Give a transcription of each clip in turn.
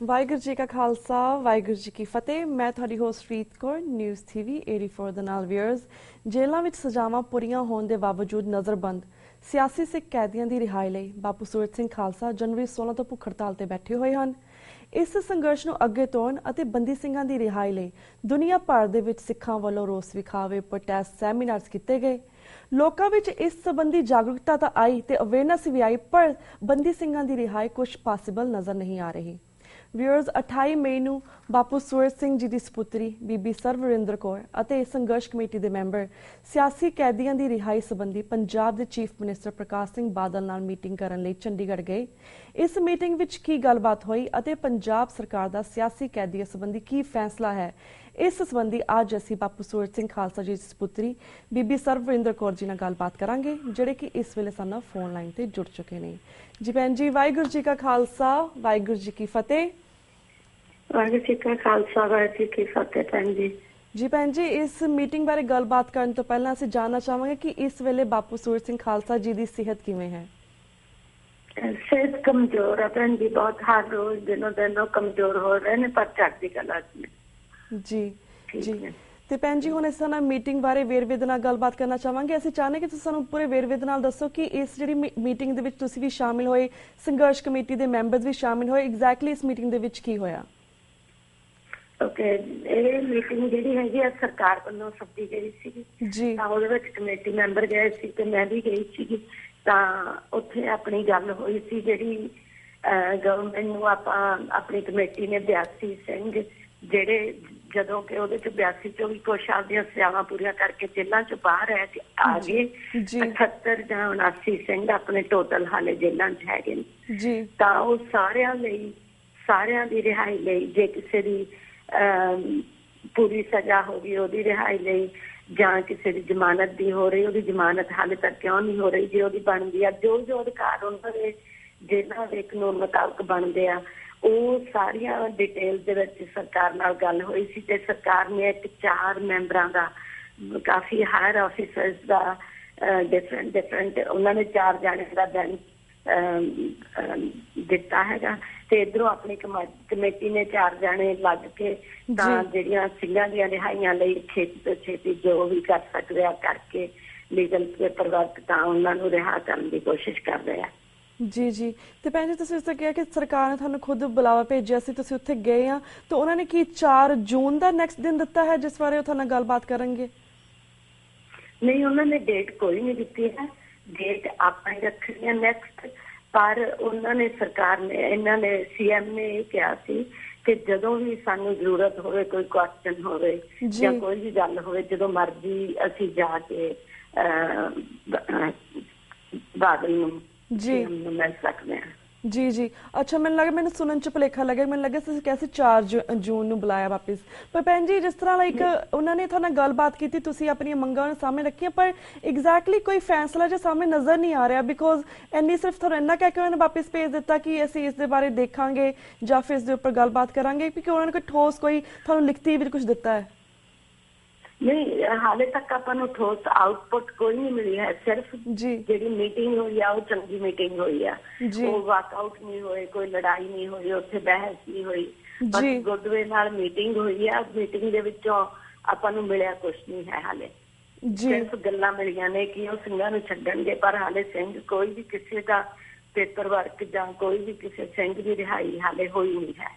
ਵਾਹਿਗੁਰੂ ਜੀ ਕਾ ਖਾਲਸਾ ਵਾਹਿਗੁਰੂ ਜੀ ਕੀ ਫਤਿਹ। ਮੈਂ ਤੁਹਾਡੀ ਹੋਸਟ ਰੀਤ ਕੌਰ, ਨਿਊਜ਼ TV 84 ਦੇ ਨਾਲ ਵੀਅਰਸ। ਜੇਲ੍ਹਾਂ ਵਿੱਚ ਸਜ਼ਾਵਾਂ ਪੂਰੀਆਂ ਹੋਣ ਦੇ ਬਾਵਜੂਦ ਨਜ਼ਰਬੰਦ ਸਿਆਸੀ ਸਿੱਖ ਕੈਦੀਆਂ ਦੀ ਰਿਹਾਈ ਲਈ ਬਾਪੂ ਸੂਰਤ ਸਿੰਘ ਖਾਲਸਾ ਜਨਵਰੀ 16 ਤੋਂ ਭੁੱਖ ਹੜਤਾਲ ਤੇ ਬੈਠੇ ਹੋਏ ਹਨ। ਇਸ ਸੰਘਰਸ਼ ਨੂੰ ਅੱਗੇ ਤੋਰਨ ਅਤੇ ਬੰਦੀ ਸਿੰਘਾਂ ਦੀ ਰਿਹਾਈ ਲਈ ਦੁਨੀਆ ਭਰ ਦੇ ਵਿੱਚ ਸਿੱਖਾਂ ਵੱਲੋਂ ਰੋਸ ਵਿਖਾਵੇ, ਪ੍ਰੋਟੈਸਟ, ਸੈਮੀਨਾਰਸ ਕੀਤੇ ਗਏ। ਲੋਕਾਂ ਵਿੱਚ ਇਸ ਸੰਬੰਧੀ ਜਾਗਰੂਕਤਾ ਤਾਂ ਆਈ ਤੇ ਅਵੇਅਰਨੈਸ ਵੀ ਆਈ, ਪਰ ਬੰਦੀ ਸਿੰਘਾਂ ਦੀ ਰਿਹਾਈ ਕੁਝ ਪੋਸੀਬਲ ਨਜ਼ਰ ਨਹੀਂ ਆ ਰਹੀ। ਵਿਊਅਰਸ, 28 ਮਈ ਨੂੰ ਬਾਪੂ ਸੂਰਤ ਸਿੰਘ ਜੀ ਦੀ ਸਪੁੱਤਰੀ ਬੀਬੀ ਸਰਵਰਿੰਦਰ ਕੌਰ ਅਤੇ ਸੰਘਰਸ਼ ਕਮੇਟੀ ਦੇ ਮੈਂਬਰ ਸਿਆਸੀ ਕੈਦੀਆਂ ਦੀ ਰਿਹਾਈ ਸੰਬੰਧੀ ਪੰਜਾਬ ਦੇ ਚੀਫ ਮਿਨਿਸਟਰ ਪ੍ਰਕਾਸ਼ ਸਿੰਘ ਬਾਦਲ ਨਾਲ ਮੀਟਿੰਗ ਕਰਨ ਲਈ ਚੰਡੀਗੜ੍ਹ ਗਏ। ਇਸ ਮੀਟਿੰਗ ਵਿੱਚ ਕੀ ਗੱਲਬਾਤ ਹੋਈ ਅਤੇ ਪੰਜਾਬ ਸਰਕਾਰ ਦਾ ਸਿਆਸੀ ਕੈਦੀਆਂ ਸੰਬੰਧੀ ਕੀ ਫੈਸਲਾ ਹੈ, ਇਸ ਸੰਬੰਧੀ ਅੱਜ ਅਸੀਂ ਬਾਪੂ ਸੂਰਤ ਸਿੰਘ ਖਾਲਸਾ ਜੀ ਦੀ ਸਪੁੱਤਰੀ ਬੀਬੀ ਸਰਵਰਿੰਦਰ ਕੌਰ ਜੀ ਨਾਲ ਗੱਲਬਾਤ ਕਰਾਂਗੇ, ਜਿਹੜੇ ਕਿ ਇਸ ਵੇਲੇ ਸਾਡੇ ਨਾਲ ਫੋਨ ਲਾਈਨ ਤੇ ਜੁੜ ਚੁੱਕੇ ਨੇ। ਜੀ ਭੈਣ ਜੀ, ਵਾਹਿਗੁਰੂ ਜੀ ਕਾ ਖਾਲਸਾ ਵਾਹਿਗੁਰੂ ਜੀ ਕੀ ਫਤਿਹ। ਵਾਹਿਗੁਰੂ ਜੀ ਕਾ ਖਾਲਸਾ ਵਾਹਿਗੁਰੂ ਜੀ ਕੀ ਫਤਿਹ। ਭੈਣ ਜੀ ਜੀ ਭੈਣ ਜੀ, ਇਸ ਮੀਟਿੰਗ ਬਾਰੇ ਗੱਲਬਾਤ ਕਰਨ ਤੋਂ ਪਹਿਲਾਂ ਅਸੀਂ ਜਾਣਨਾ ਚਾਹਾਂਗੇ ਕਿ ਇਸ ਵੇਲੇ ਬਾਪੂ ਸੂਰਤ ਸਿੰਘ ਖਾਲਸਾ ਜੀ ਦੀ ਸਿਹਤ ਕਿਵੇਂ ਹੈ? ਸਿਹਤ ਕਮਜ਼ੋਰ ਹੈ ਭੈਣ ਜੀ, ਬਹੁਤ ਹਰ ਰੋਜ਼ ਦਿਨੋਂ ਦਿਨ ਕਮਜ਼ੋਰ ਹੋ ਰਹੇ ਨੇ, ਪਰ ਚੜ੍ਹਦੀ ਕਲਾ ਚ। ਜੀ ਜੀ। ਤੇ ਭੈਣ ਜੀ, ਹੁਣ ਅਸੀਂ ਨਾਲ ਮੀਟਿੰਗ ਬਾਰੇ ਵੇਰਵੇ ਦੇ ਨਾਲ ਗੱਲਬਾਤ ਕਰਨਾ ਚਾਹਾਂਗੇ। ਅਸੀਂ ਚਾਹੁੰਦੇ ਕਿ ਤੁਸੀਂ ਸਾਨੂੰ ਪੂਰੇ ਵੇਰਵੇ ਦੇ ਨਾਲ ਦੱਸੋ ਕਿ ਇਸ ਜਿਹੜੀ ਮੀਟਿੰਗ ਦੇ ਵਿੱਚ ਤੁਸੀਂ ਵੀ ਸ਼ਾਮਿਲ ਹੋਏ, ਸੰਘਰਸ਼ ਕਮੇਟੀ ਦੇ ਮੈਂਬਰਸ ਵੀ ਸ਼ਾਮਿਲ ਹੋਏ, ਐਗਜ਼ੈਕਟਲੀ ਇਸ ਮੀਟਿੰਗ ਦੇ ਵਿੱਚ ਕੀ ਹੋਇਆ? ਓਕੇ, ਇਹ ਮੀਟਿੰਗ ਜਿਹੜੀ ਹੈਗੀ ਆ ਸਰਕਾਰ ਵੱਲੋਂ ਸੱਦੀ ਗਈ ਸੀਗੀ ਜੀ, ਤਾਂ ਉਹਦੇ ਵਿੱਚ ਕਮੇਟੀ ਮੈਂਬਰ ਗਏ ਸੀ ਤੇ ਮੈਂ ਵੀ ਗਈ ਸੀਗੀ। ਤਾਂ ਉੱਥੇ ਆਪਣੀ ਗੱਲ ਹੋਈ ਸੀ ਜਿਹੜੀ ਗਵਰਨਮੈਂਟ ਨੂੰ ਆਪਾਂ ਆਪਣੀ ਕਮੇਟੀ ਨੇ 82 ਸਿੰਘ ਜਿਹੜੇ ਜਦੋਂ ਕਿ ਉਹਦੇ ਚ 82 ਚੋਂ ਵੀ ਕੁਛ ਆਪਦੀਆਂ ਸਜ਼ਾਵਾਂ ਪੂਰੀਆਂ ਕਰਕੇ ਜੇਲ੍ਹਾਂ ਚ ਬਾਹਰ ਆ ਗਏ, 78 ਜਾਂ 79 ਸਿੰਘ ਆਪਣੇ ਟੋਟਲ ਹਾਲੇ ਜੇਲ੍ਹਾਂ ਚ ਹੈਗੇ ਨੇ ਜੀ। ਤਾਂ ਉਹ ਸਾਰਿਆਂ ਦੀ ਰਿਹਾਈ ਲਈ, ਜੇ ਕਿਸੇ ਦੀ ਪੂਰੀ ਸਜ਼ਾ ਹੋ ਗਈ ਉਹਦੀ ਰਿਹਾਈ ਲਈ, ਜਾਂ ਕਿਸੇ ਦੀ ਜ਼ਮਾਨਤ ਦੀ ਹੋ ਰਹੀ, ਉਹਦੀ ਜ਼ਮਾਨਤ ਹਾਲੇ ਤੱਕ ਕਿਉਂ ਨਹੀਂ ਹੋ ਰਹੀ, ਜੇ ਉਹਦੀ ਬਣਦੀ ਆ, ਜੋ ਜੋ ਅਧਿਕਾਰ ਉਹਨਾਂ ਦੇ ਜਿਹਨਾਂ ਦੇ ਕਾਨੂੰਨ ਮੁਤਾਬਕ ਬਣਦੇ ਆ, ਉਹ ਸਾਰੀਆਂ ਡਿਟੇਲ ਦੇ ਵਿੱਚ ਸਰਕਾਰ ਨਾਲ ਗੱਲ ਹੋਈ ਸੀ। ਤੇ ਸਰਕਾਰ ਨੇ 4 ਮੈਂਬਰਾਂ ਦਾ, ਕਾਫੀ ਹਾਇਰ ਆਫਿਸਰਸ ਦਾ ਡਿਫਰੈਂਟ ਉਹਨਾਂ ਨੇ 4 ਜਾਣਿਆਂ ਦਾ ਬੈਂਚ ਦਿੱਤਾ ਹੈਗਾ। ਤੇ ਇੱਧਰੋਂ ਆਪਣੀ ਕਮੇਟੀ ਨੇ 4 ਜਾਣੇ ਲੱਗ ਕੇ ਤਾਂ ਜਿਹੜੀਆਂ ਸਿੰਘਾਂ ਦੀਆਂ ਰਿਹਾਈਆਂ ਲਈ ਛੇਤੀ ਤੋਂ ਛੇਤੀ ਜੋ ਵੀ ਕਰ ਸਕਦੇ ਆ ਕਰਕੇ ਲੀਗਲ ਪੇਪਰ ਵਰਕ ਤਾਂ ਉਹਨਾਂ ਨੂੰ ਰਿਹਾ ਕਰਨ ਦੀ ਕੋਸ਼ਿਸ਼ ਕਰ ਰਹੇ ਆ। ਜੀ ਜੀ। ਤੇ ਭੈਣ ਜੀ, ਤੁਸੀਂ ਉਸ ਕਿਹਾ ਕਿ ਸਰਕਾਰ ਨੇ ਤੁਹਾਨੂੰ ਖੁਦ ਬੁਲਾਵਾ ਭੇਜਿਆ ਸੀ, ਤੁਸੀਂ ਉੱਥੇ ਗਏ ਆ, ਤਾਂ ਉਹਨਾਂ ਨੇ ਕੀ 4 ਜੂਨ ਦਾ ਨੈਕਸਟ ਦਿਨ ਦਿੱਤਾ ਹੈ ਜਿਸ ਬਾਰੇ ਉਹ ਤੁਹਾਡੇ ਨਾਲ ਗੱਲਬਾਤ ਕਰਨਗੇ? ਨਹੀਂ, ਉਹਨਾਂ ਨੇ ਡੇਟ ਕੋਈ ਨਹੀਂ ਦਿੱਤੀ ਹੈ, ਡੇਟ ਆਪਾਂ ਹੀ ਰੱਖਣੀ ਹੈ ਨੈਕਸਟ। ਪਰ ਉਹਨਾਂ ਨੇ ਸਰਕਾਰ ਨੇ, ਇਹਨਾਂ ਨੇ CM ਨੇ ਇਹ ਕਿਹਾ ਸੀ ਕਿ ਜਦੋਂ ਵੀ ਸਾਨੂੰ ਜ਼ਰੂਰਤ ਹੋਵੇ, ਕੋਈ ਕੁਐਸਚਨ ਹੋਵੇ ਜਾਂ ਕੋਈ ਵੀ ਗੱਲ ਹੋਵੇ, ਜਦੋਂ ਮਰਜ਼ੀ ਅਸੀਂ ਜਾ ਕੇ ਬਾਦਲ ਨੂੰ ਮਿਲ ਸਕਦੇ ਹਾਂ। ਜੀ ਜੀ। ਅੱਛਾ, ਮੈਨੂੰ ਸੁਣਨ ਚ ਭੁਲੇਖਾ ਲੱਗਿਆ, ਮੈਨੂੰ ਲੱਗਿਆ ਤੁਸੀਂ ਕਿਹਾ ਸੀ 4 ਜੂਨ ਨੂੰ ਬੁਲਾਇਆ ਵਾਪਿਸ। ਪਰ ਭੈਣ ਜੀ, ਜਿਸ ਤਰ੍ਹਾਂ ਲਾਈਕ ਉਹਨਾਂ ਨੇ ਤੁਹਾਡੇ ਨਾਲ ਗੱਲਬਾਤ ਕੀਤੀ, ਤੁਸੀਂ ਆਪਣੀਆਂ ਮੰਗਾਂ ਨੂੰ ਸਾਹਮਣੇ ਰੱਖੀਆਂ, ਪਰ ਐਗਜ਼ੈਕਟਲੀ ਕੋਈ ਫੈਸਲਾ ਜੋ ਸਾਹਮਣੇ ਨਜ਼ਰ ਨਹੀਂ ਆ ਰਿਹਾ, ਬਿਕੋਜ਼ ਸਿਰਫ ਤੁਹਾਨੂੰ ਇੰਨਾ ਕਹਿ ਕੇ ਉਹਨਾਂ ਨੇ ਵਾਪਿਸ ਭੇਜ ਦਿੱਤਾ ਕਿ ਅਸੀਂ ਇਸ ਦੇ ਬਾਰੇ ਦੇਖਾਂਗੇ ਜਾਂ ਫਿਰ ਇਸ ਦੇ ਉੱਪਰ ਗੱਲਬਾਤ ਕਰਾਂਗੇ, ਕਿਉਂਕਿ ਉਹਨਾਂ ਨੇ ਕੋਈ ਠੋਸ ਕੋਈ ਤੁਹਾਨੂੰ ਲਿਖਤੀ ਵਿੱਚ ਕੁਝ ਦਿੱਤਾ ਹੈ? ਨਹੀਂ, ਹਾਲੇ ਤੱਕ ਆਪਾਂ ਨੂੰ ਠੋਸ ਆਊਟਪੁੱਟ ਕੋਈ ਨਹੀਂ ਮਿਲੀ ਹੈ। ਸਿਰਫ ਜਿਹੜੀ ਮੀਟਿੰਗ ਹੋਈ ਆ ਉਹ ਚੰਗੀ ਮੀਟਿੰਗ ਹੋਈ ਆ, ਉਹ ਵਾਕਆਊਟ ਨਹੀਂ ਹੋਏ, ਕੋਈ ਲੜਾਈ ਨਹੀਂ ਹੋਈ, ਉੱਥੇ ਬਹਿਸ ਨਹੀਂ ਹੋਈ, ਬਸ ਗੁੱਡਵੇ ਨਾਲ ਮੀਟਿੰਗ ਹੋਈ ਆ। ਮੀਟਿੰਗ ਦੇ ਵਿੱਚੋਂ ਆਪਾਂ ਨੂੰ ਮਿਲਿਆ ਕੁਛ ਨਹੀਂ ਹੈ ਹਾਲੇ, ਸਿਰਫ ਗੱਲਾਂ ਮਿਲੀਆਂ ਨੇ ਕਿ ਉਹ ਸਿੰਘਾਂ ਨੂੰ ਛੱਡਣਗੇ, ਪਰ ਹਾਲੇ ਸਿੰਘ ਕੋਈ ਵੀ ਕਿਸੇ ਦਾ ਪੇਪਰ ਵਰਕ ਜਾਂ ਕੋਈ ਵੀ ਕਿਸੇ ਸਿੰਘ ਦੀ ਰਿਹਾਈ ਹਾਲੇ ਹੋਈ ਨਹੀਂ ਹੈ।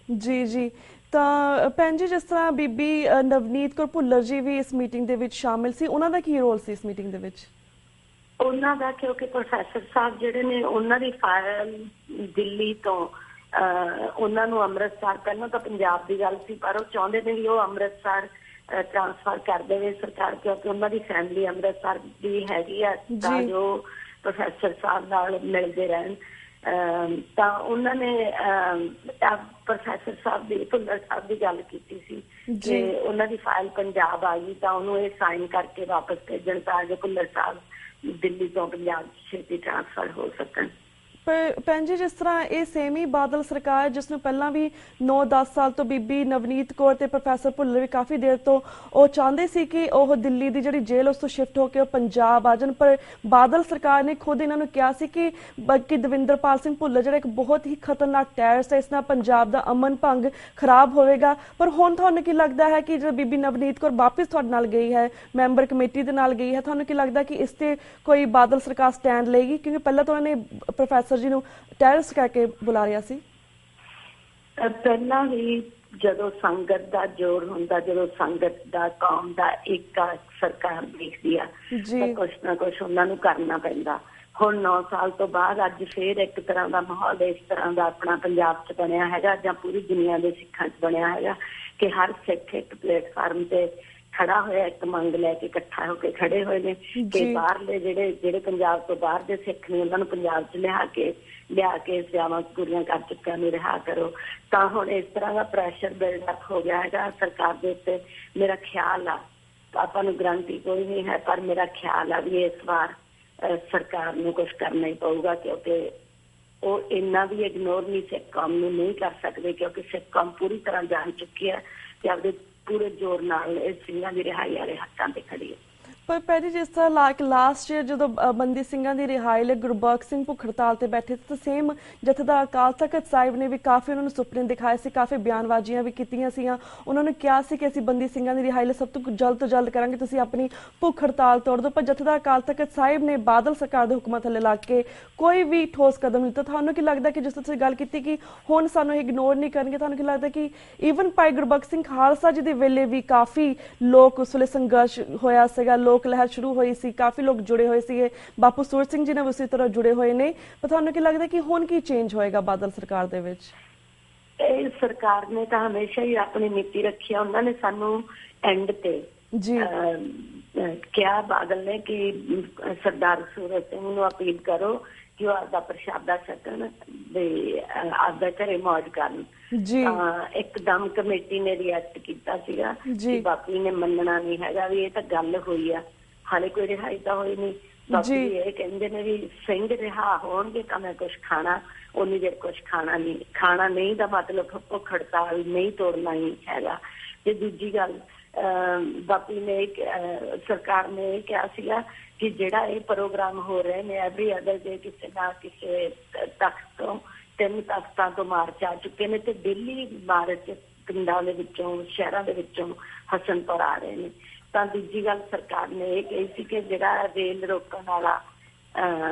ਜੀ ਜੀ। ਤਾਂ ਭੈਣ ਜੀ, ਜਿਸ ਤਰ੍ਹਾਂ ਬੀਬੀ ਨਵਨੀਤ ਕੌਰ ਭੁੱਲਰ ਜੀ ਵੀ ਇਸ ਮੀਟਿੰਗ ਦੇ ਵਿੱਚ ਸ਼ਾਮਿਲ ਸੀ, ਉਹਨਾਂ ਦਾ ਕੀ ਰੋਲ ਸੀ ਇਸ ਮੀਟਿੰਗ ਦੇ ਵਿੱਚ? ਉਹਨਾਂ ਦਾ, ਕਿਉਂਕਿ ਪ੍ਰੋਫੈਸਰ ਸਾਹਿਬ ਜਿਹੜੇ ਨੇ, ਉਹਨਾਂ ਦੀ ਫਾਈਲ ਦਿੱਲੀ ਤੋਂ ਉਹਨਾਂ ਨੂੰ ਅੰਮ੍ਰਿਤਸਰ, ਪਹਿਲਾਂ ਤਾਂ ਪੰਜਾਬ ਦੀ ਗੱਲ ਸੀ, ਪਰ ਉਹ ਚਾਹੁੰਦੇ ਨੇ ਵੀ ਉਹ ਅੰਮ੍ਰਿਤਸਰ ਟ੍ਰਾਂਸਫਰ ਕਰ ਦੇਵੇ ਸਰਕਾਰ, ਕਿਉਂਕਿ ਉਹਨਾਂ ਦੀ ਫੈਮਿਲੀ ਅੰਮ੍ਰਿਤਸਰ ਦੀ ਹੈਗੀ ਆ, ਤਾਂ ਜੋ ਪ੍ਰੋਫੈਸਰ ਸਾਹਿਬ ਨਾਲ ਮਿਲਦੇ ਰਹਿਣ। ਤਾਂ ਉਹਨਾਂ ਨੇ ਪ੍ਰੋਫੈਸਰ ਸਾਹਿਬ ਦੀ, ਭੁੱਲਰ ਸਾਹਿਬ ਦੀ ਗੱਲ ਕੀਤੀ ਸੀ ਕਿ ਉਹਨਾਂ ਦੀ ਫਾਈਲ ਪੰਜਾਬ ਆ ਗਈ ਤਾਂ ਉਹਨੂੰ ਇਹ ਸਾਈਨ ਕਰਕੇ ਵਾਪਸ ਭੇਜਣ ਤਾਂ ਕਿ ਭੁੱਲਰ ਸਾਹਿਬ ਦਿੱਲੀ ਤੋਂ ਪੰਜਾਬ ਛੇਤੀ ਟ੍ਰਾਂਸਫਰ ਹੋ ਸਕਣ। ਪਰ ਭੈਣ ਜੀ ਜਿਸ ਤਰ੍ਹਾਂ ਇਹ ਸੇਮ ਹੀ ਬਾਦਲ ਸਰਕਾਰ ਜਿਸ ਨੂੰ ਪਹਿਲਾਂ ਵੀ 9-10 ਸਾਲ ਤੋਂ ਬੀਬੀ ਨਵਨੀਤ ਕੌਰ ਤੇ ਪ੍ਰੋਫੈਸਰ ਭੁੱਲਰ ਵੀ ਕਾਫੀ ਦੇਰ ਤੋਂ ਉਹ ਚਾਹੁੰਦੇ ਸੀ ਕਿ ਉਹ ਦਿੱਲੀ ਦੀ ਜਿਹੜੀ ਜੇਲ੍ਹ ਉਸ ਤੋਂ ਸ਼ਿਫਟ ਹੋ ਕੇ ਉਹ ਪੰਜਾਬ ਆ ਜਾਣ, ਪਰ ਬਾਦਲ ਸਰਕਾਰ ਨੇ ਖੁਦ ਇਹਨਾਂ ਨੂੰ ਕਿਹਾ ਸੀ ਕਿ ਦਵਿੰਦਰਪਾਲ ਸਿੰਘ ਭੁੱਲਰ ਜਿਹੜਾ ਇੱਕ ਬਹੁਤ ਹੀ ਖਤਰਨਾਕ ਟੈਰਰਿਸਟ ਹੈ, ਇਸ ਨਾਲ ਪੰਜਾਬ ਦਾ ਅਮਨ ਭੰਗ ਖਰਾਬ ਹੋਵੇਗਾ। ਪਰ ਹੁਣ ਤੁਹਾਨੂੰ ਕੀ ਲੱਗਦਾ ਹੈ ਕਿ ਜਦੋਂ ਬੀਬੀ ਨਵਨੀਤ ਕੌਰ ਵਾਪਿਸ ਤੁਹਾਡੇ ਨਾਲ ਗਈ ਹੈ, ਮੈਂਬਰ ਕਮੇਟੀ ਦੇ ਨਾਲ ਗਈ ਹੈ, ਤੁਹਾਨੂੰ ਕੀ ਲੱਗਦਾ ਕਿ ਇਸ ਤੇ ਕੋਈ ਬਾਦਲ ਸਰਕਾਰ ਸਟੈਂਡ ਲਏਗੀ? ਕਿਉਂਕਿ ਪਹਿਲਾਂ ਤਾਂ ਉਹਨਾਂ ਨੇ ਪ੍ਰੋਫੈਸਰ ਜੀ ਨੂੰ ਟੈਰਰਿਸਟ ਕਹਿ ਕੇ ਬੁਲਾ ਰਿਹਾ ਸੀ। ਪਹਿਲਾਂ ਵੀ ਜਦੋਂ ਸੰਗਤ ਦਾ ਜ਼ੋਰ ਹੁੰਦਾ, ਜਦੋਂ ਸੰਗਤ ਦਾ ਕੌਮ ਦਾ ਇੱਕ ਸਰਕਾਰ ਦੇਖਦੀ ਆ ਤਾਂ ਕੁਛ ਨਾ ਕੁਛ ਉਹਨਾਂ ਨੂੰ ਕਰਨਾ ਪੈਂਦਾ। ਹੁਣ 9 ਸਾਲ ਤੋਂ ਬਾਅਦ ਅੱਜ ਫੇਰ ਇੱਕ ਤਰ੍ਹਾਂ ਦਾ ਮਾਹੌਲ ਇਸ ਤਰ੍ਹਾਂ ਦਾ ਆਪਣਾ ਪੰਜਾਬ 'ਚ ਬਣਿਆ ਹੈਗਾ ਜਾਂ ਪੂਰੀ ਦੁਨੀਆ ਦੇ ਸਿੱਖਾਂ 'ਚ ਬਣਿਆ ਹੈਗਾ ਕਿ ਹਰ ਸਿੱਖ ਇੱਕ ਪਲੇਟਫਾਰਮ ਤੇ ਖੜਾ ਹੋਇਆ, ਇੱਕ ਮੰਗ ਲੈ ਕੇ ਇਕੱਠਾ ਹੋ ਕੇ ਖੜੇ ਹੋਏ ਨੇ ਕਿ ਬਾਹਰਲੇ ਜਿਹੜੇ ਪੰਜਾਬ ਤੋਂ ਬਾਹਰ ਦੇ ਸਿੱਖ ਨੇ ਉਹਨਾਂ ਨੂੰ ਪੰਜਾਬ 'ਚ ਲਿਆ ਕੇ ਸੇਵਾਵਾਂ ਪੂਰੀਆਂ ਕਰ ਚੁੱਕਿਆਂ ਨੂੰ ਰਿਹਾ ਕਰੋ। ਤਾਂ ਹੁਣ ਇਸ ਤਰ੍ਹਾਂ ਦਾ ਪ੍ਰੈਸ਼ਰ ਬਿਲਡਅਪ ਹੋ ਗਿਆ ਹੈਗਾ ਸਰਕਾਰ ਦੇ ਉੱਤੇ। ਮੇਰਾ ਖਿਆਲ ਆ, ਆਪਾਂ ਨੂੰ ਗਰੰਟੀ ਕੋਈ ਨਹੀਂ ਹੈ, ਪਰ ਮੇਰਾ ਖਿਆਲ ਆ ਵੀ ਇਸ ਵਾਰ ਸਰਕਾਰ ਨੂੰ ਕੁਛ ਕਰਨਾ ਹੀ ਪਊਗਾ ਕਿਉਂਕਿ ਉਹ ਇੰਨਾ ਵੀ ਇਗਨੋਰ ਨਹੀਂ ਸਿੱਖ ਕੌਮ ਨੂੰ ਨਹੀਂ ਕਰ ਸਕਦੇ ਕਿਉਂਕਿ ਸਿੱਖ ਕੌਮ ਪੂਰੀ ਤਰ੍ਹਾਂ ਜਾਣ ਚੁੱਕੀ ਹੈ ਤੇ ਆਪਦੇ ਪੂਰੇ ਜ਼ੋਰ ਨਾਲ ਇਸ ਸਿੰਘਾਂ ਦੀ ਰਿਹਾਈ ਵਾਲੇ ਹੱਕਾਂ ਤੇ ਖੜੀ ਹੈ। ਪਰ ਪਹਿਲੀ ਜਿਸ ਤਰ੍ਹਾਂ ਲਾਸਟ ਈਅਰ ਜਦੋਂ ਬੰਦੀ ਸਿੰਘਾਂ ਦੀ ਰਿਹਾਈ ਲਈ ਗੁਰਬਖਸ਼ ਸਿੰਘ ਭੁੱਖ ਹੜਤਾਲ ਤੇ ਬੈਠੇ ਸੀ ਤਾਂ ਸੇਮ ਜਥੇਦਾਰ ਅਕਾਲ ਤਖਤ ਸਾਹਿਬ ਨੇ ਵੀ ਕਾਫੀ ਉਹਨਾਂ ਨੂੰ ਸੁਪਨੇ ਦਿਖਾਏ ਸੀ, ਕਾਫੀ ਬਿਆਨਬਾਜ਼ੀਆਂ ਵੀ ਕੀਤੀਆਂ ਸੀਗੀਆਂ। ਉਹਨਾਂ ਨੂੰ ਕਿਹਾ ਸੀ ਕਿ ਅਸੀਂ ਬੰਦੀ ਸਿੰਘਾਂ ਦੀ ਰਿਹਾਈ ਲਈ ਸਭ ਤੋਂ ਜਲਦ ਕਰਾਂਗੇ, ਤੁਸੀਂ ਆਪਣੀ ਭੁੱਖ ਹੜਤਾਲ ਤੋੜ ਦਿਓ। ਪਰ ਜਥੇਦਾਰ ਅਕਾਲ ਤਖਤ ਸਾਹਿਬ ਨੇ ਬਾਦਲ ਸਰਕਾਰ ਦੇ ਹੁਕਮਾਂ ਥੱਲੇ ਲੱਗ ਕੇ ਕੋਈ ਵੀ ਠੋਸ ਕਦਮ ਨਹੀਂ ਲਿੱਤਾ। ਤੁਹਾਨੂੰ ਕੀ ਲੱਗਦਾ ਕਿ ਜਿਸ ਤਰ੍ਹਾਂ ਤੁਸੀਂ ਗੱਲ ਕੀਤੀ ਕਿ ਹੁਣ ਸਾਨੂੰ ਇਗਨੋਰ ਨਹੀਂ ਕਰਨਗੇ, ਤੁਹਾਨੂੰ ਕੀ ਲੱਗਦਾ ਕਿ ਈਵਨ ਭਾਈ ਗੁਰਬਖਸ਼ ਸਿੰਘ ਖਾਲਸਾ ਜੀ ਦੇ ਵੇਲੇ ਵੀ ਕਾਫੀ ਲੋਕ ਉਸ ਵੇਲੇ ਸੰਘਰਸ਼ ਹੋਇਆ ਸੀਗਾ, ਲੋਕ ਲਹਿਰ ਸ਼ੁਰੂ ਹੋਈ ਸੀ, ਕਾਫੀ ਲੋਕ ਜੁੜੇ ਹੋਏ ਸੀਗੇ, ਬਾਪੂ ਸੂਰਤ ਸਿੰਘ ਜੀ ਨੇ ਉਸੇ ਤਰ੍ਹਾਂ ਜੁੜੇ ਹੋਏ ਨੇ। ਪਰ ਤੁਹਾਨੂੰ ਕੀ ਲੱਗਦਾ ਕਿ ਹੁਣ ਕੀ ਚੇਂਜ ਹੋਏਗਾ ਬਾਦਲ ਸਰਕਾਰ ਦੇ ਵਿੱਚ? ਇਹ ਸਰਕਾਰ ਨੇ ਤਾਂ ਹਮੇਸ਼ਾ ਹੀ ਆਪਣੀ ਨੀਤੀ ਰੱਖੀ ਆ। ਉਹਨਾਂ ਨੇ ਸਾਨੂੰ ਐਂਡ ਤੇ ਕਿਹਾ ਬਾਦਲ ਨੇ ਕਿ ਸਰਦਾਰ ਸੂਰਤ ਸਿੰਘ ਨੂੰ ਅਪੀਲ ਕਰੋ ਕਿ ਉਹ ਆਪਦਾ ਪ੍ਰਸ਼ਾਦਾ ਛਕਣ ਤੇ ਆਪਦਾ ਘਰੇ ਮੌਜ ਕਰਨ। ਇੱਕਦਮ ਕਮੇਟੀ ਨੇ ਰਿਐਕਟ ਕੀਤਾ ਸੀਗਾ ਕਿ ਬਾਪੂ ਨੇ ਮੰਨਣਾ ਨਹੀਂ ਹੈਗਾ ਵੀ ਇਹ ਤਾਂ ਗੱਲ ਹੋਈ ਆ, ਹਾਲੇ ਕੋਈ ਰਿਹਾਈ ਤਾਂ ਹੋਈ ਨਹੀਂ। ਬਾਪੂ ਜੀ ਇਹ ਕਹਿੰਦੇ ਨੇ ਵੀ ਸਿੰਘ ਰਿਹਾ ਹੋਣਗੇ ਤਾਂ ਮੈਂ ਕੁਛ ਖਾਣਾ, ਉਨੀ ਦੇਰ ਕੁਛ ਖਾਣਾ ਨਹੀਂ ਦਾ ਮਤਲਬ ਭੁੱਖ ਹੜਤਾਲ ਨਹੀਂ ਤੋੜਨਾ ਹੀ ਹੈਗਾ। ਤੇ ਦੂਜੀ ਗੱਲ ਬਾਪੂ ਨੇ ਸਰਕਾਰ ਨੇ ਇਹ ਕਿਹਾ ਸੀਗਾ ਕਿ ਜਿਹੜਾ ਇਹ ਪ੍ਰੋਗਰਾਮ ਹੋ ਰਹੇ ਨੇ ਐਵਰੀ ਅਦਰ ਡੇ ਕਿਸੇ ਨਾ ਕਿਸੇ ਤਖਤ ਤੋਂ 3 ਤਖਤਾਂ ਤੋਂ ਮਾਰਚ ਆ ਚੁੱਕੇ ਨੇ ਤੇ ਦਿੱਲੀ ਮਾਰਚ ਪਿੰਡਾਂ ਦੇ ਵਿੱਚੋਂ ਸ਼ਹਿਰਾਂ ਦੇ ਵਿੱਚੋਂ ਹਸਨਪੁਰ ਆ ਰਹੇ ਨੇ। ਤਾਂ ਦੂਜੀ ਗੱਲ ਸਰਕਾਰ ਨੇ ਇਹ ਕਹੀ ਸੀ ਕਿ ਜਿਹੜਾ ਰੇਲ ਰੋਕਣ ਵਾਲਾ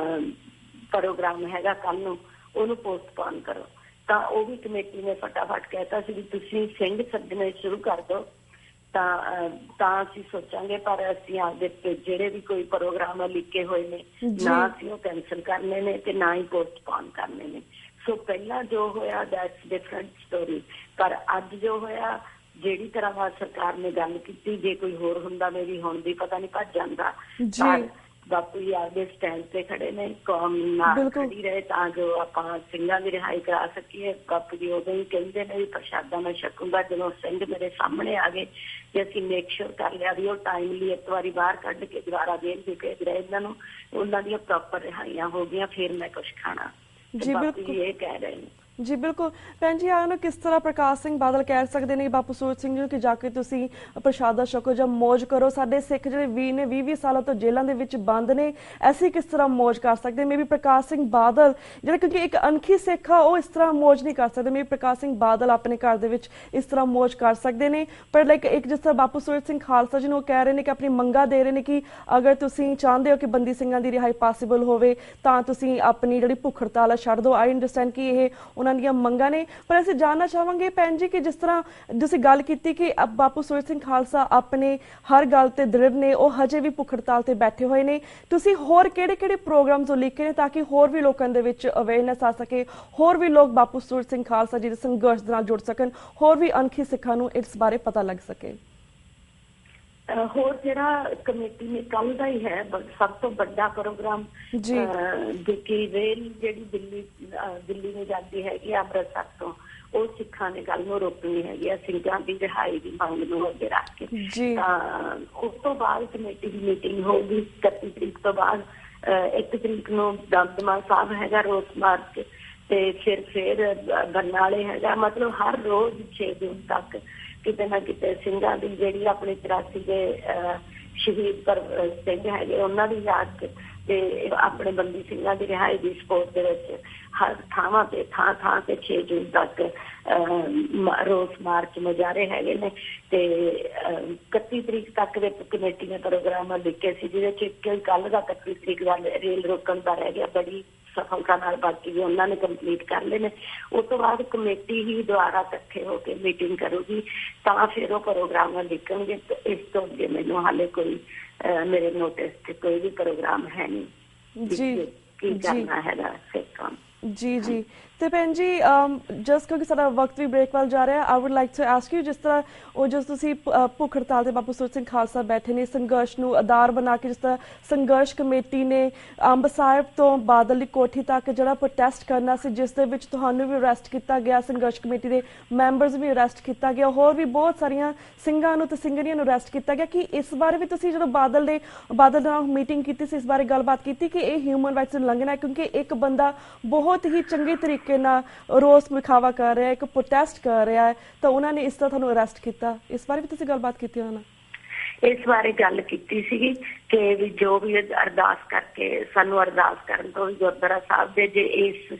ਪ੍ਰੋਗਰਾਮ ਹੈਗਾ ਕੱਲ ਨੂੰ ਉਹਨੂੰ ਪੋਸਟਪੋਨ ਕਰੋ। ਤਾਂ ਉਹ ਵੀ ਕਮੇਟੀ ਨੇ ਫਟਾਫਟ ਕਹਿਤਾ ਸੀ ਵੀ ਤੁਸੀਂ ਸਿੰਘ ਸੱਦਣੇ ਸ਼ੁਰੂ ਕਰ ਦਿਓ ਤਾਂ ਅਸੀਂ ਸੋਚਾਂਗੇ, ਪਰ ਅਸੀਂ ਆਪਦੇ ਜਿਹੜੇ ਵੀ ਕੋਈ ਪ੍ਰੋਗਰਾਮ ਲਿਖੇ ਹੋਏ ਨੇ ਨਾ ਅਸੀਂ ਉਹ ਕੈਂਸਲ ਕਰਨੇ ਨੇ ਤੇ ਨਾ ਹੀ ਪੋਸਟਪੋਨ ਕਰਨੇ ਨੇ। ਸੋ ਪਹਿਲਾਂ ਜੋ ਹੋਇਆ ਦੈਟਸ ਡਿਫਰੈਂਟ ਸਟੋਰੀ, ਪਰ ਅੱਜ ਜੋ ਹੋਇਆ ਜਿਹੜੀ ਤਰ੍ਹਾਂ ਸਰਕਾਰ ਨੇ ਗੱਲ ਕੀਤੀ, ਜੇ ਕੋਈ ਹੋਰ ਹੁੰਦਾ ਮੇਰੀ ਹੁਣ ਵੀ ਪਤਾ ਨਹੀਂ ਭੱਜ ਜਾਂਦਾ। ਪਰ ਬਾਪੂ ਜੀ ਆਪਦੇ ਸਟੈਂਡ ਤੇ ਖੜੇ ਨੇ, ਕੌਮ ਨਾਲ ਖੜੀ ਰਹੇ ਤਾਂ ਜੋ ਆਪਾਂ ਸਿੰਘਾਂ ਦੀ ਰਿਹਾਈ ਕਰਾ ਸਕੀਏ। ਬਾਪੂ ਜੀ ਉਦੋਂ ਹੀ ਕਹਿੰਦੇ ਨੇ ਵੀ ਪ੍ਰਸ਼ਾਦਾ ਮੈਂ ਛਕੂੰਗਾ ਜਦੋਂ ਸਿੰਘ ਮੇਰੇ ਸਾਹਮਣੇ ਆ ਗਏ ਤੇ ਅਸੀਂ ਮੇਕ ਸ਼ੋਰ ਕਰ ਲਿਆ ਵੀ ਉਹ ਟਾਈਮਲੀ ਇੱਕ ਵਾਰੀ ਬਾਹਰ ਕੱਢ ਕੇ ਦੁਬਾਰਾ ਜੇਲ੍ਹ ਦੇ ਭੇਜ ਰਹੇ ਇਹਨਾਂ ਨੂੰ, ਉਹਨਾਂ ਦੀਆਂ ਪ੍ਰੋਪਰ ਰਿਹਾਈਆਂ ਹੋ ਗਈਆਂ, ਫਿਰ ਮੈਂ ਕੁਛ ਖਾਣਾ। ਬਾਪੂ ਜੀ ਇਹ ਕਹਿ ਰਹੇ ਨੇ। ਜੀ ਬਿਲਕੁਲ ਭੈਣ ਜੀ, ਆਹ ਨੂੰ ਕਿਸ ਤਰ੍ਹਾਂ ਪ੍ਰਕਾਸ਼ ਸਿੰਘ ਬਾਦਲ ਕਹਿ ਸਕਦੇ ਨੇ ਬਾਪੂ ਸੂਰਤ ਸਿੰਘ ਜੀ ਨੂੰ ਕਿ ਜਾ ਕੇ ਤੁਸੀਂ ਪ੍ਰਸ਼ਾਦਾ ਛਕੋ ਜਾਂ ਮੌਜ ਕਰੋ? ਸਾਡੇ ਸਿੱਖ ਜਿਹੜੇ 20 ਸਾਲਾਂ ਤੋਂ ਜੇਲ੍ਹਾਂ ਦੇ ਵਿੱਚ ਬੰਦ ਨੇ, ਐਸੀ ਕਿਸ ਤਰ੍ਹਾਂ ਮੌਜ ਕਰ ਸਕਦੇ? ਮੇਬੀ ਪ੍ਰਕਾਸ਼ ਸਿੰਘ ਬਾਦਲ ਜਿਹੜਾ ਕਿਉਂਕਿ ਇੱਕ ਅਣਖੀ ਸਿੱਖ ਆ ਉਹ ਇਸ ਤਰ੍ਹਾਂ ਮੌਜ ਨਹੀਂ ਕਰ ਸਕਦੇ। ਮੇਬੀ ਪ੍ਰਕਾਸ਼ ਸਿੰਘ ਬਾਦਲ ਆਪਣੇ ਘਰ ਦੇ ਵਿੱਚ ਇਸ ਤਰ੍ਹਾਂ ਮੌਜ ਕਰ ਸਕਦੇ ਨੇ। ਪਰ ਇੱਕ ਜਿਸ ਤਰ੍ਹਾਂ ਬਾਪੂ ਸੂਰਤ ਸਿੰਘ ਖਾਲਸਾ ਜੀ ਨੂੰ ਕਹਿ ਰਹੇ ਨੇ ਕਿ ਆਪਣੀ ਮੰਗਾਂ ਦੇ ਰਹੇ ਨੇ ਕਿ ਅਗਰ ਤੁਸੀਂ ਚਾਹੁੰਦੇ ਹੋ ਕਿ ਬੰਦੀ ਸਿੰਘਾਂ ਦੀ ਰਿਹਾਈ ਪੋਸੀਬਲ ਹੋਵੇ ਤਾਂ ਤੁਸੀਂ ਆਪਣੀ ਜਿਹੜੀ ਭੁੱਖ ਹੜਤਾਲ ਛੱਡ ਦਿਓ। ਆਈ ਅੰਡਰਸਟੈਂਡ ਕਿ ਇਹ ਦੀਆਂ ਮੰਗਾਂ ਨੇ, ਪਰ ਅਸੀਂ ਜਾਣਨਾ ਚਾਹਾਂਗੇ ਭੈਣ ਜੀ ਕਿ ਜਿਸ ਤਰ੍ਹਾਂ ਤੁਸੀਂ ਗੱਲ ਕੀਤੀ ਕਿ ਬਾਪੂ ਸੂਰਤ ਸਿੰਘ ਖਾਲਸਾ ਆਪਣੇ ਹਰ ਗੱਲ ਤੇ ਦ੍ਰਿੜ ਨੇ, ਉਹ ਹਜੇ ਵੀ ਭੁੱਖ ਹੜਤਾਲ ਤੇ ਬੈਠੇ ਹੋਏ ਨੇ। ਤੁਸੀਂ ਹੋਰ ਕਿਹੜੇ ਪ੍ਰੋਗਰਾਮਸ ਲਿਖੇ ਨੇ ਤਾਂ ਕਿ ਹੋਰ ਵੀ ਲੋਕਾਂ ਦੇ ਵਿੱਚ ਅਵੇਅਰਨੈਸ ਆ ਸਕੇ, ਹੋਰ ਵੀ ਲੋਕ ਬਾਪੂ ਸੂਰਤ ਸਿੰਘ ਖਾਲਸਾ ਜੀ ਦੇ ਸੰਘਰਸ਼ ਦੇ ਨਾਲ ਜੁੜ ਸਕਣ, ਹੋਰ ਵੀ ਅਣਖੀ ਸਿੱਖਾਂ ਨੂੰ ਇਸ ਬਾਰੇ ਪਤਾ ਲੱਗ ਸਕੇ? ਹੋਰ ਜਿਹੜਾ ਕਮੇਟੀ ਨੇ ਕੱਲ ਦਾ ਹੀ ਹੈ ਸਭ ਤੋਂ ਵੱਡਾ ਪ੍ਰੋਗਰਾਮ ਕਿ ਰੇਲ ਜਿਹੜੀ ਦਿੱਲੀ ਨੂੰ ਜਾਂਦੀ ਹੈਗੀ ਅੰਮ੍ਰਿਤਸਰ ਤੋਂ, ਉਹ ਸਿੱਖਾਂ ਨੇ ਕੱਲ ਨੂੰ ਰੋਕਣੀ ਹੈਗੀ ਆ ਸਿੰਘਾਂ ਦੀ ਰਿਹਾਈ ਦੀ ਮੰਗ ਨੂੰ ਅੱਗੇ ਰੱਖ ਕੇ। ਤਾਂ ਉਸ ਤੋਂ ਬਾਅਦ ਕਮੇਟੀ ਦੀ ਮੀਟਿੰਗ ਹੋਊਗੀ 31 ਤਰੀਕ ਤੋਂ ਬਾਅਦ 1 ਤਰੀਕ ਨੂੰ ਦਮਦਮਾ ਸਾਹਿਬ ਹੈਗਾ ਰੋਸ ਮਾਰਚ, ਤੇ ਫਿਰ ਬਰਨਾਲੇ ਹੈਗਾ। ਮਤਲਬ ਹਰ ਰੋਜ਼ 6 ਜੂਨ ਤੱਕ ਕਿਤੇ ਨਾ ਕਿਤੇ ਸਿੰਘਾਂ ਦੀ ਜਿਹੜੀ ਆਪਣੀ 83 ਦੇ ਸ਼ਹੀਦ ਪਰ ਸਿੰਘ ਹੈਗੇ ਉਹਨਾਂ ਦੀ ਯਾਦ 'ਚ ਤੇ ਆਪਣੇ ਬੰਦੀ ਸਿੰਘਾਂ ਦੀ ਰਿਹਾਈ ਦੀ ਸਪੋਰਟ ਦੇ ਵਿੱਚ ਹਰ ਥਾਵਾਂ ਤੇ ਥਾਂ ਤੇ 6 ਜੂਨ ਤੱਕ ਰੋਸ ਮਾਰਚ ਮੁਜ਼ਾਹਰੇ ਹੈਗੇ ਨੇ। ਤੇ 31 ਤਰੀਕ ਤੱਕ ਦੇ ਕਮੇਟੀ ਨੇ ਪ੍ਰੋਗਰਾਮ ਲਿਖੇ ਸੀ, ਜਿਹਦੇ 'ਚ ਕੱਲ੍ਹ ਦਾ 31 ਤਰੀਕ ਦਾ ਰੇਲ ਰੋਕਣ ਦਾ ਰਹਿ ਗਿਆ, ਬੜੀ ਸਫਲਤਾ ਨਾਲ ਬਾਕੀ ਵੀ ਉਹਨਾਂ ਨੇ ਕੰਪਲੀਟ ਕਰ ਲਏ ਨੇ। ਉਸ ਤੋਂ ਬਾਅਦ ਕਮੇਟੀ ਹੀ ਦੁਆਰਾ ਇਕੱਠੇ ਹੋ ਕੇ ਮੀਟਿੰਗ ਕਰੂਗੀ ਤਾਂ ਫਿਰ ਉਹ ਪ੍ਰੋਗਰਾਮ ਲਿਖਣਗੇ। ਇਸ ਤੋਂ ਅੱਗੇ ਮੈਨੂੰ ਹਾਲੇ ਕੋਈ ਮੇਰੇ ਨੋਟਿਸ 'ਤੇ ਕੋਈ ਵੀ ਪ੍ਰੋਗਰਾਮ ਹੈ ਨਹੀਂ ਜੀ ਕੀ ਕਰਨਾ ਹੈਗਾ ਸਿੱਖਾਂ। ਜੀ ਜੀ ਤੇ ਭੈਣ ਜੀ ਜਸਟ ਕਿਉਂਕਿ ਸਾਡਾ ਵਕਤ ਵੀ ਬ੍ਰੇਕ ਵੱਲ ਜਾ ਰਿਹਾ, I would like to ask you, ਜਿਸ ਤਰ੍ਹਾਂ ਉਹ ਜਦੋਂ ਤੁਸੀਂ ਭੁੱਖ ਹੜਤਾਲ ਤੇ ਬਾਪੂ ਸੂਰਤ ਸਿੰਘ ਖਾਲਸਾ ਬੈਠੇ ਨੇ ਸੰਘਰਸ਼ ਨੂੰ ਆਧਾਰ ਬਣਾ ਕੇ, ਜਿਸ ਤਰ੍ਹਾਂ ਸੰਘਰਸ਼ ਕਮੇਟੀ ਨੇ ਅੰਬ ਸਾਹਿਬ ਤੋਂ ਬਾਦਲ ਦੀ ਕੋਠੀ ਤੱਕ ਜਿਹੜਾ ਪ੍ਰੋਟੈਸਟ ਕਰਨਾ ਸੀ, ਜਿਸ ਦੇ ਵਿੱਚ ਤੁਹਾਨੂੰ ਵੀ ਅਰੈਸਟ ਕੀਤਾ ਗਿਆ, ਸੰਘਰਸ਼ ਕਮੇਟੀ ਦੇ ਮੈਂਬਰਸ ਵੀ ਅਰੈਸਟ ਕੀਤਾ ਗਿਆ, ਹੋਰ ਵੀ ਬਹੁਤ ਸਾਰੀਆਂ ਸਿੰਘਾਂ ਨੂੰ ਤੇ ਸਿੰਘਣੀਆਂ ਨੂੰ ਅਰੈਸਟ ਕੀਤਾ ਗਿਆ। ਕਿ ਇਸ ਬਾਰੇ ਵੀ ਤੁਸੀਂ ਜਦੋਂ ਬਾਦਲ ਨਾਲ ਮੀਟਿੰਗ ਕੀਤੀ ਸੀ, ਇਸ ਬਾਰੇ ਗੱਲਬਾਤ ਕੀਤੀ ਕਿ ਇਹ ਹਿਊਮਨ ਰਾਈਟਸ ਦੀ ਉਲੰਘਣਾ ਹੈ, ਕਿਉਂਕਿ ਇੱਕ ਬੰਦਾ ਬਹੁਤ ਹੀ ਚੰਗੇ ਤਰੀਕੇ ਨਾਲ ਰੋਸ ਵਿਖਾਵਾ ਕਰ ਰਿਹਾ ਹੈ, ਇੱਕ ਪ੍ਰੋਟੈਸਟ ਕਰ ਰਿਹਾ ਹੈ, ਤਾਂ ਉਹਨਾਂ ਨੇ ਇਸ ਤਰ੍ਹਾਂ ਤੁਹਾਨੂੰ ਅਰੈਸਟ ਕੀਤਾ। ਇਸ ਬਾਰੇ ਵੀ ਤੁਸੀਂ ਗੱਲਬਾਤ ਕੀਤੀ ਉਹਨਾਂ ਨਾਲ? ਇਸ ਬਾਰੇ ਗੱਲ ਕੀਤੀ ਸੀਗੀ ਕਿ ਵੀ ਜੋ ਵੀ ਅਰਦਾਸ ਕਰਕੇ ਸਾਨੂੰ ਅਰਦਾਸ ਕਰਨ ਤੋਂ ਵੀ ਗੁਰਦੁਆਰਾ ਸਾਹਿਬ ਦੇ, ਜੇ ਇਸ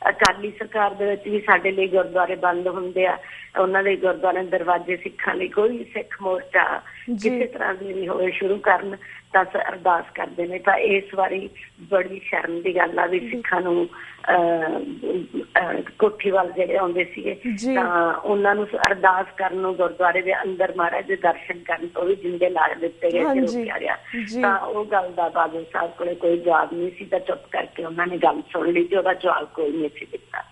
ਅਕਾਲੀ ਸਰਕਾਰ ਦੇ ਵਿੱਚ ਵੀ ਸਾਡੇ ਲਈ ਗੁਰਦੁਆਰੇ ਬੰਦ ਹੁੰਦੇ ਆ, ਉਹਨਾਂ ਦੇ ਗੁਰਦੁਆਰੇ ਦਰਵਾਜ਼ੇ ਸਿੱਖਾਂ ਲਈ ਕੋਈ ਸਿੱਖ ਮੋਰਚਾ ਕਿਸੇ ਤਰ੍ਹਾਂ ਦੀ ਵੀ ਹੋਵੇ ਸ਼ੁਰੂ ਕਰਨ ਤਾਂ ਅਰਦਾਸ ਕਰਦੇ ਨੇ। ਤਾਂ ਇਸ ਵਾਰੀ ਬੜੀ ਸ਼ਰਮ ਦੀ ਗੱਲ ਆ ਵੀ ਸਿੱਖਾਂ ਨੂੰ ਕੋਠੀ ਵੱਲ ਜਿਹੜੇ ਆਉਂਦੇ ਸੀਗੇ ਤਾਂ ਉਹਨਾਂ ਨੂੰ ਅਰਦਾਸ ਕਰਨ ਨੂੰ ਗੁਰਦੁਆਰੇ ਦੇ ਅੰਦਰ ਮਹਾਰਾਜ ਦੇ ਦਰਸ਼ਨ ਕਰਨ ਤੋਂ ਵੀ ਜਿੰਦੇ ਲਾ ਦਿੱਤੇ ਗਏ, ਰੋਕਿਆ ਗਿਆ। ਤਾਂ ਉਹ ਗੱਲ ਦਾ ਬਾਦਲ ਸਾਹਿਬ ਕੋਲੇ ਕੋਈ ਜਵਾਬ ਨਹੀਂ ਸੀ, ਤਾਂ ਚੁੱਪ ਕਰਕੇ ਉਹਨਾਂ ਨੇ ਗੱਲ ਸੁਣ ਲਈ ਤੇ ਉਹਦਾ ਜਵਾਬ ਕੋਈ ਨਹੀਂ ਸੀ ਦਿੱਤਾ।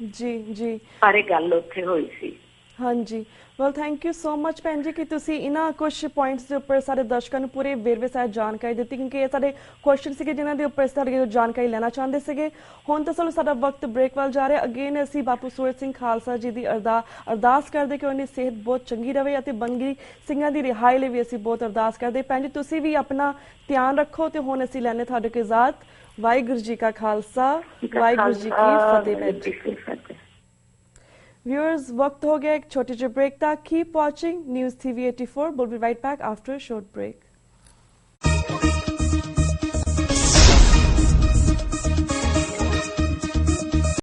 ਜੀ ਜੀ ਪਰ ਇਹ ਗੱਲ ਉੱਥੇ ਹੋਈ ਸੀ। ਹਾਂਜੀ, well thank you so much ਭੈਣ ਜੀ ਕਿ ਤੁਸੀਂ ਇਹਨਾਂ ਕੁਝ ਪੁਆਇੰਟਸ ਦੇ ਉੱਪਰ ਸਾਡੇ ਦਰਸ਼ਕਾਂ ਨੂੰ ਪੂਰੇ ਵੇਰਵੇ ਸਹਿਤ ਜਾਣਕਾਰੀ ਦਿੱਤੀ, ਕਿਉਂਕਿ ਇਹ ਸਾਡੇ ਕੁਐਸਚਨ ਸੀਗੇ ਜਿਨ੍ਹਾਂ ਦੇ ਉੱਪਰ ਸਾਡੇ ਜਾਣਕਾਰੀ ਲੈਣਾ ਚਾਹੁੰਦੇ ਸੀਗੇ। ਹੁਣ ਤਾਂ ਚਲੋ ਸਾਡਾ ਵਕਤ ਬ੍ਰੇਕ ਵੱਲ ਜਾ ਰਿਹਾ। ਅਗੇਨ ਅਸੀਂ ਬਾਪੂ ਸੂਰਤ ਸਿੰਘ ਖਾਲਸਾ ਜੀ ਦੀ ਅਰਦਾਸ ਕਰਦੇ ਕਿ ਉਹਨਾਂ ਦੀ ਸਿਹਤ ਬਹੁਤ ਚੰਗੀ ਰਹੇ ਅਤੇ ਬੰਗੀ ਸਿੰਘਾਂ ਦੀ ਰਿਹਾਈ ਲਈ ਵੀ ਅਸੀਂ ਬਹੁਤ ਅਰਦਾਸ ਕਰਦੇ। ਭੈਣ ਜੀ ਤੁਸੀਂ ਵੀ ਆਪਣਾ ਧਿਆਨ ਰੱਖੋ ਤੇ ਹੁਣ ਅਸੀਂ ਲੈਣੇ ਤੁਹਾਡੇ ਕੋਲ ਇਜਾਜ਼ਤ। ਵਾਹਿਗੁਰੂ ਜੀ ਕਾ ਖਾਲਸਾ, ਵਾਹਿਗੁਰੂ ਜੀ ਕੀ ਫਤਿਹ। Viewers, वक्त हो गया एक छोटे से ब्रेक था। Keep watching News TV 84. We'll be right back after a short break.